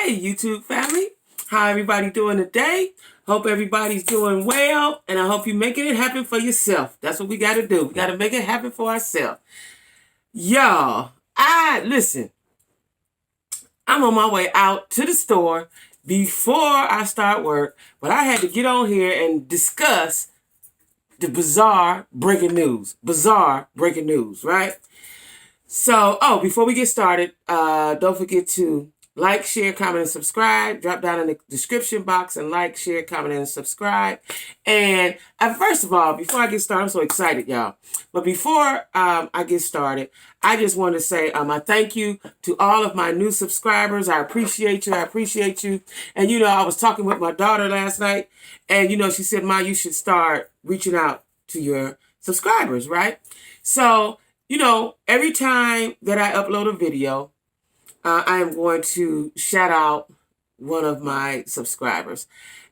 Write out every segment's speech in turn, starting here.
Hey, YouTube family. How everybody doing today? Hope everybody's doing well, and I hope you're making it happen for yourself. That's what we got to do. We got to make it happen for ourselves. Y'all, listen. I'm on my way out to the store before I start work, but I had to get on here and discuss the bizarre breaking news. Bizarre breaking news, right? So, before we get started, don't forget to like, share, comment, and subscribe. Drop down in the description box and like, share, comment, and subscribe. And first of all, before I get started, I'm so excited, y'all. But before I get started, I just want to say I thank you to all of my new subscribers. I appreciate you. I appreciate you. And, I was talking with my daughter last night, and, she said, Ma, you should start reaching out to your subscribers, right? So, every time that I upload a video, I am going to shout out one of my subscribers.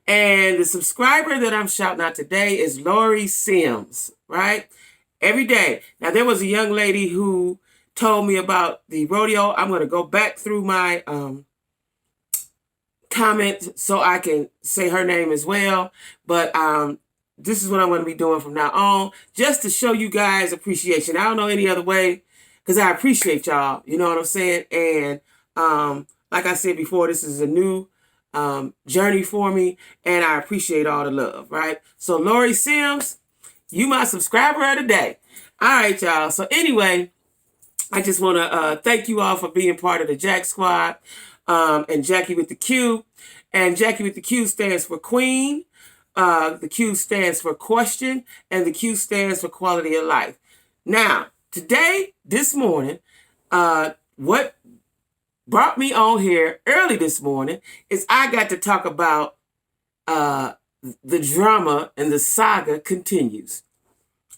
And the subscriber that I'm shouting out today is Lori Sims, right? Every day. Now, there was a young lady who told me about the rodeo. I'm going to go back through my comments so I can say her name as well. But this is what I'm going to be doing from now on, just to show you guys appreciation. I don't know any other way, because I appreciate y'all. You know what I'm saying? And like I said before, this is a new journey for me, and I appreciate all the love, right? So Lori Sims, you my subscriber of the day. All right, y'all. So anyway, I just want to thank you all for being part of the Jack Squad and Jackie with the Q. And Jackie with the Q stands for Queen. The Q stands for question, and the Q stands for quality of life. Now, this morning, what brought me on here early this morning is I got to talk about the drama and the saga continues.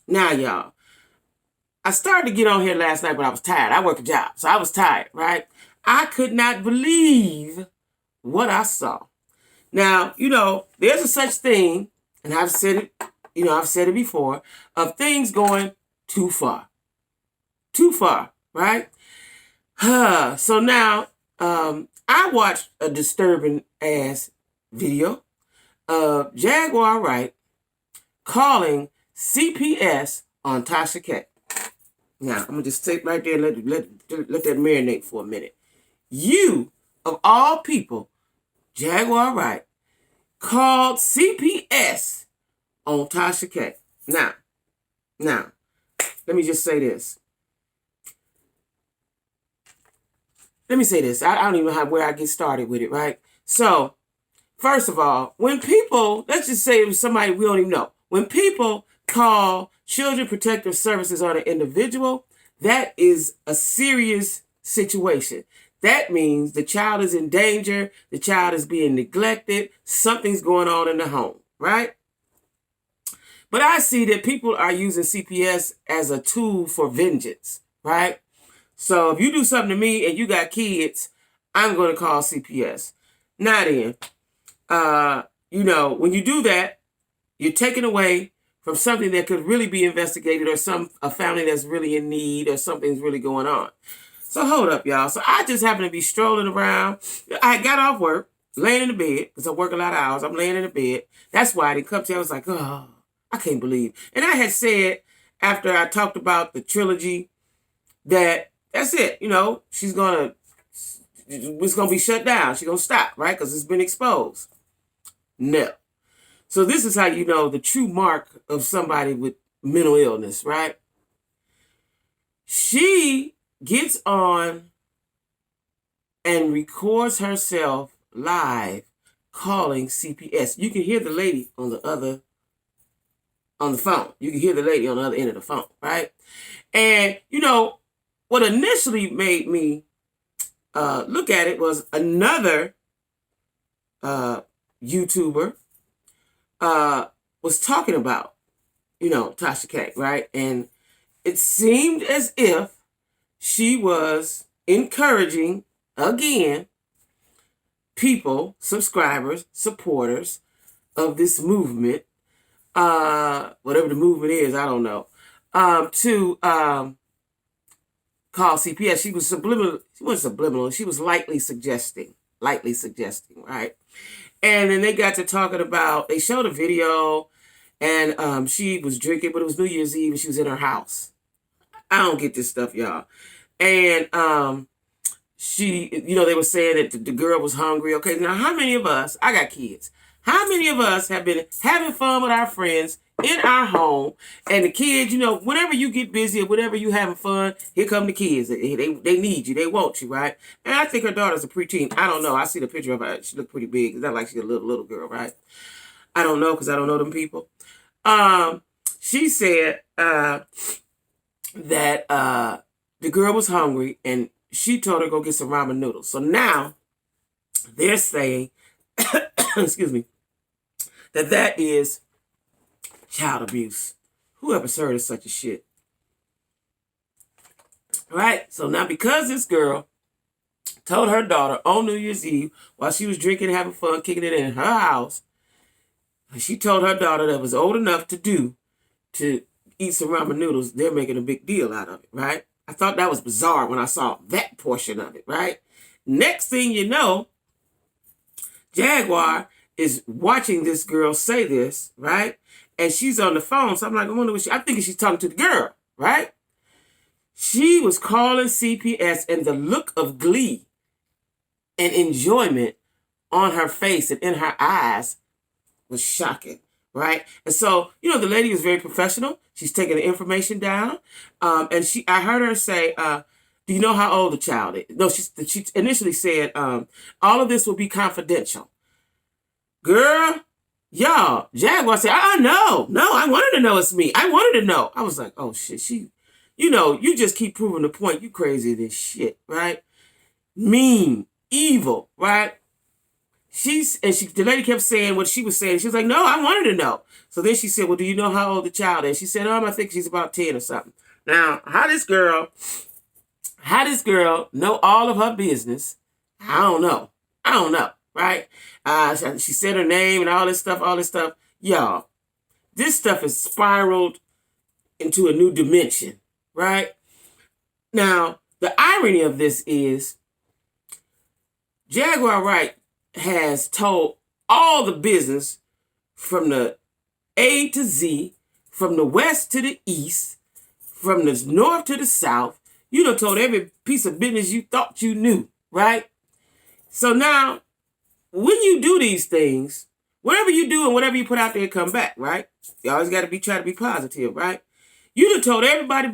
Now, y'all, I started to get on here last night, but I was tired. I work a job, so I was tired, right? I could not believe what I saw. Now, there's a such thing, and I've said it before, of things going too far. Too far, right? So now, I watched a disturbing ass video of Jaguar Wright calling CPS on Tasha K. Now, I'm going to just sit right there and let that marinate for a minute. You, of all people, Jaguar Wright, called CPS on Tasha K. Now, let me just say this. I don't even know where I get started with it, right? So, first of all, when people, let's just say it was somebody we don't even know. When people call Children Protective Services on an individual, that is a serious situation. That means the child is in danger, the child is being neglected, something's going on in the home, right? But I see that people are using CPS as a tool for vengeance, right? So if you do something to me and you got kids, I'm going to call CPS. Now then, when you do that, you're taking away from something that could really be investigated, or a family that's really in need, or something's really going on. So hold up, y'all. So I just happened to be strolling around. I got off work, laying in the bed, because I work a lot of hours. I'm laying in the bed. That's why I didn't come to you. I was like, oh, I can't believe. And I had said, after I talked about the trilogy, that's it. It's going to be shut down. She's going to stop, right? Because it's been exposed. No. So this is how you know the true mark of somebody with mental illness, right? She gets on and records herself live calling CPS. You can hear the lady on the phone. You can hear the lady on the other end of the phone, right? And, what initially made me look at it was another YouTuber was talking about, Tasha K, right? And it seemed as if she was encouraging, again, people, subscribers, supporters of this movement, whatever the movement is, I don't know, to call CPS. She was subliminal. She wasn't subliminal. She was lightly suggesting, lightly suggesting, right? And then they got to talking about, they showed a video, and she was drinking, but it was New Year's Eve and she was in her house. I don't get this stuff, y'all. And she, they were saying that the girl was hungry. Okay, now how many of us, I got kids, how many of us have been having fun with our friends in our home, and the kids, whenever you get busy or whatever you having fun, here come the kids. They need you. They want you, right? And I think her daughter's a preteen. I don't know. I see the picture of her. She looked pretty big. It's not like she's a little girl, right? I don't know because I don't know them people. She said that the girl was hungry and she told her to go get some ramen noodles. So now they're saying, excuse me, that is child abuse. Whoever's heard of such a shit? Right? So now because this girl told her daughter on New Year's Eve while she was drinking, having fun, kicking it in her house, she told her daughter that was old enough to eat some ramen noodles, they're making a big deal out of it, right? I thought that was bizarre when I saw that portion of it, right? Next thing you know, Jaguar is watching this girl say this, right? And she's on the phone. So I'm like, I wonder I'm thinking she's talking to the girl, right? She was calling CPS, and the look of glee and enjoyment on her face and in her eyes was shocking, right? And so, the lady was very professional. She's taking the information down. And I heard her say, do you know how old the child is? No, she initially said, all of this will be confidential. Girl, y'all, Jaguar said, no, I wanted to know it's me. I wanted to know. I was like, oh shit, you just keep proving the point. You crazy as shit, right? Mean, evil, right? The lady kept saying what she was saying. She was like, no, I wanted to know. So then she said, well, do you know how old the child is? She said, I think she's about 10 or something. Now, how this girl know all of her business? I don't know, right? She said her name and all this stuff. Y'all, this stuff is spiraled into a new dimension, right? Now, the irony of this is Jaguar Wright has told all the business from the A to Z, from the west to the east, from the north to the south. You done told every piece of business you thought you knew, right? So now, when you do these things, whatever you do and whatever you put out there, come back, right? You always got to try to be positive, right? You done told everybody's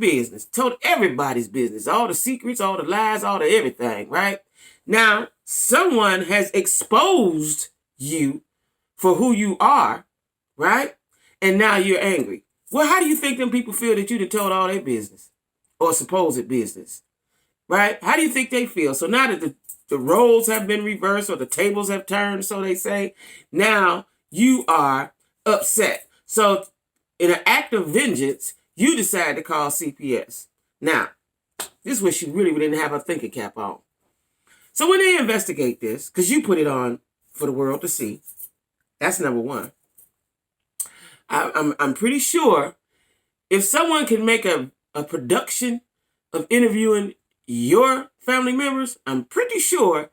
business, all the secrets, all the lies, all the everything, right? Now, someone has exposed you for who you are, right? And now you're angry. Well, how do you think them people feel that you done told all their business or supposed business, right? How do you think they feel? So now that the roles have been reversed or the tables have turned, so they say, now you are upset. So in an act of vengeance, you decide to call CPS. Now, this is where she really didn't have her thinking cap on. So when they investigate this, because you put it on for the world to see, that's number one. I'm pretty sure if someone can make a production of interviewing your family members, I'm pretty sure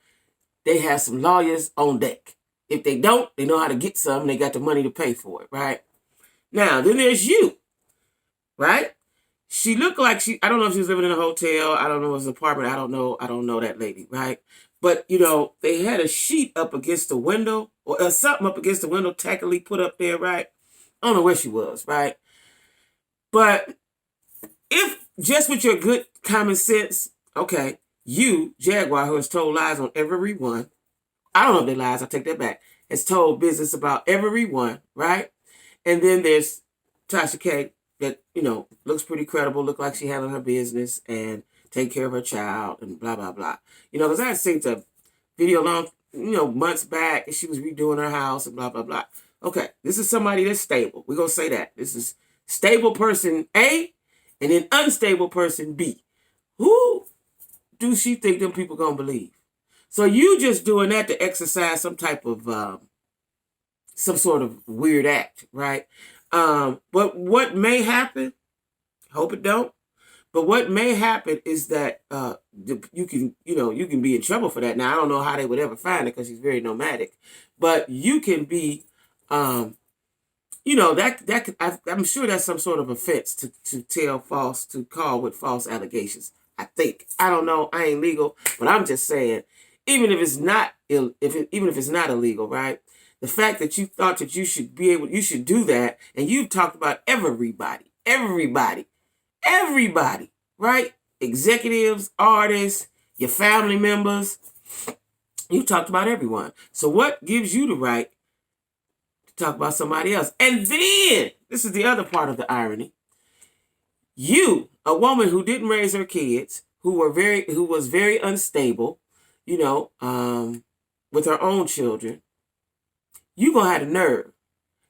they have some lawyers on deck. If they don't, they know how to get some and they got the money to pay for it, right? Now, then there's you, right? She looked like I don't know if she was living in a hotel. I don't know if it was an apartment. I don't know that lady, right? But, they had a sheet up against the window or something up against the window, tactically put up there, right? I don't know where she was, right? But if just with your good common sense, okay, you, Jaguar, who has told lies on everyone, I don't know if they're lies, I take that back, has told business about everyone, right? And then there's Tasha K that, looks pretty credible, look like she handling her business and take care of her child and blah, blah, blah. Because I had seen the video long, months back and she was redoing her house and blah, blah, blah. Okay, this is somebody that's stable. We're going to say that. This is stable person A and then unstable person B. Who do she think them people going to believe? So you just doing that to exercise some type of, some sort of weird act, right? But what may happen, hope it don't, But what may happen is that you can be in trouble for that. Now I don't know how they would ever find it because he's very nomadic, but you can be, I'm sure that's some sort of offense to call with false allegations. I think. I don't know. I ain't legal, but I'm just saying, even if it's not illegal, right? The fact that you thought that you should do that, and you've talked about everybody, right? Executives, artists, your family members. You talked about everyone. So what gives you the right to talk about somebody else? And then, this is the other part of the irony. You, a woman who didn't raise her kids, who was very unstable, with her own children, you gonna have the nerve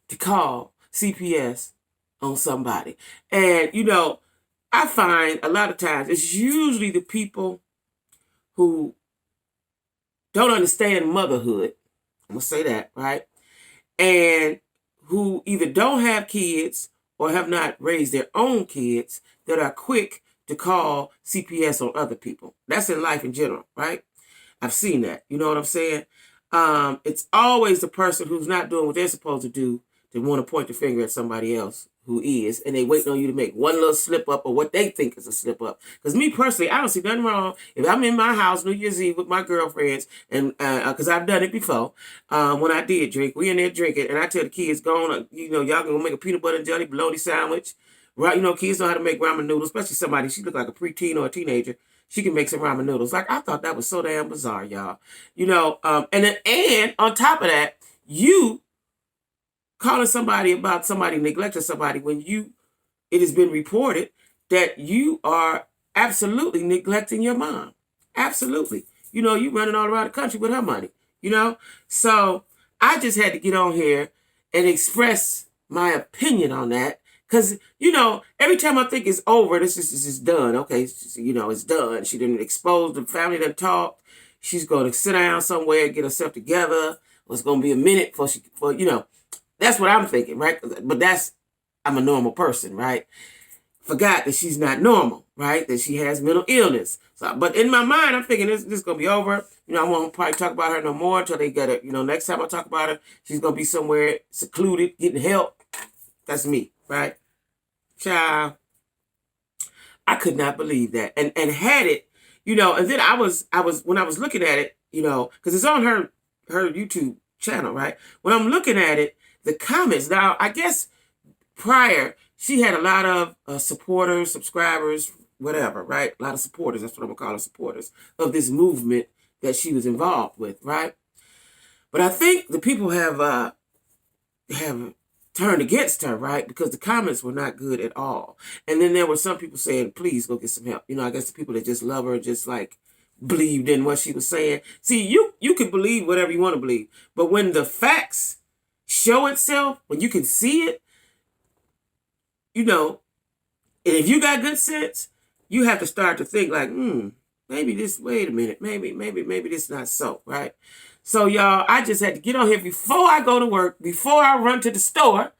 to call CPS on somebody. And, I find a lot of times it's usually the people who don't understand motherhood. I'm going to say that, right? And who either don't have kids or have not raised their own kids that are quick to call CPS on other people. That's in life in general, right? I've seen that. You know what I'm saying? It's always the person who's not doing what they're supposed to do to want to point the finger at somebody else who is, and they waiting on you to make one little slip up or what they think is a slip up. Because me personally, I don't see nothing wrong if I'm in my house New Year's Eve with my girlfriends, and because I've done it before. When I did drink, we in there drinking, and I tell the kids, go on, y'all gonna make a peanut butter and jelly bologna sandwich, right? Kids know how to make ramen noodles, especially somebody, she look like a preteen or a teenager. She can make some ramen noodles. Like, I thought that was so damn bizarre, y'all. And on top of that, you calling somebody about somebody neglecting somebody when it has been reported that you are absolutely neglecting your mom. Absolutely. You running all around the country with her money, So I just had to get on here and express my opinion on that. Because, every time I think it's over, this is done. Okay, it's done. She didn't expose the family that talked. She's going to sit down somewhere, get herself together. It's going to be a minute that's what I'm thinking, right? But I'm a normal person, right? Forgot that she's not normal, right? That she has mental illness. So, but in my mind, I'm thinking this is going to be over. I won't probably talk about her no more until they get it. Next time I talk about her, she's going to be somewhere secluded, getting help. That's me, right? Child. I could not believe that. And had it, and then I was when I was looking at it, because it's on her YouTube channel, right? When I'm looking at it, the comments, now, I guess prior, she had a lot of supporters, subscribers, whatever, right? A lot of supporters, that's what I'm going to call her, supporters of this movement that she was involved with, right? But I think the people have turned against her, right? Because the comments were not good at all. And then there were some people saying, please go get some help. I guess the people that just love her, just like believed in what she was saying. See, you can believe whatever you want to believe. But when the facts show itself, when you can see it, and if you got good sense, you have to start to think like, wait a minute, maybe this not so, right? So y'all, I just had to get on here before I go to work, before I run to the store.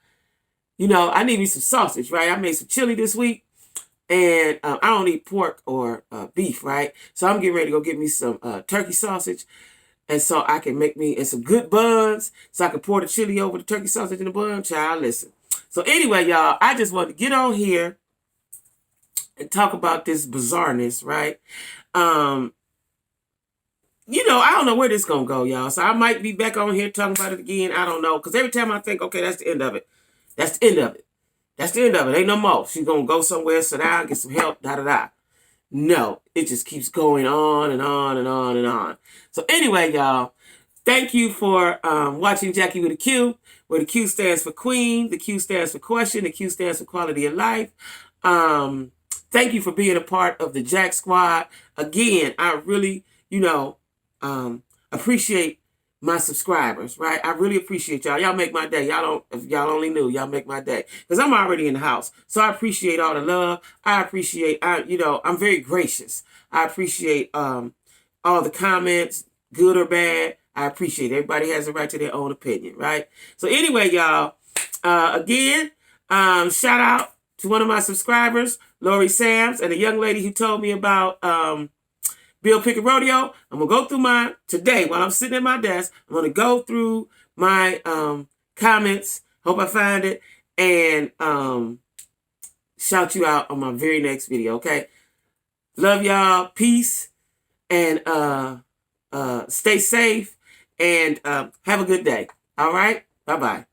I need me some sausage, right? I made some chili this week, and I don't eat pork or beef, right? So I'm getting ready to go get me some turkey sausage. And so I can make me some good buns, so I can pour the chili over the turkey sausage in the bun. Child, listen. So anyway, y'all, I just want to get on here and talk about this bizarreness, right? I don't know where this is going to go, y'all. So I might be back on here talking about it again. I don't know. Because every time I think, okay, that's the end of it. That's the end of it. That's the end of it. Ain't no more. She's going to go somewhere, sit down, get some help, da-da-da. No, it just keeps going on and on and on and on. So anyway, y'all, thank you for watching Jackie with a Q, where the Q stands for Queen, the Q stands for Question, the Q stands for Quality of Life. Thank you for being a part of the Jack Squad. Again, I really, appreciate my subscribers, right? I really appreciate y'all. Y'all make my day. If y'all only knew, y'all make my day. Because I'm already in the house. So I appreciate all the love. I'm very gracious. I appreciate all the comments, good or bad. I appreciate it. Everybody has a right to their own opinion, right? So anyway, y'all, again, shout out to one of my subscribers, Lori Sams, and a young lady who told me about Bill Pickett Rodeo. I'm going to go through today, while I'm sitting at my desk, I'm going to go through my comments. Hope I find it. And shout you out on my very next video, okay? Love y'all. Peace. And stay safe. And have a good day. All right? Bye-bye.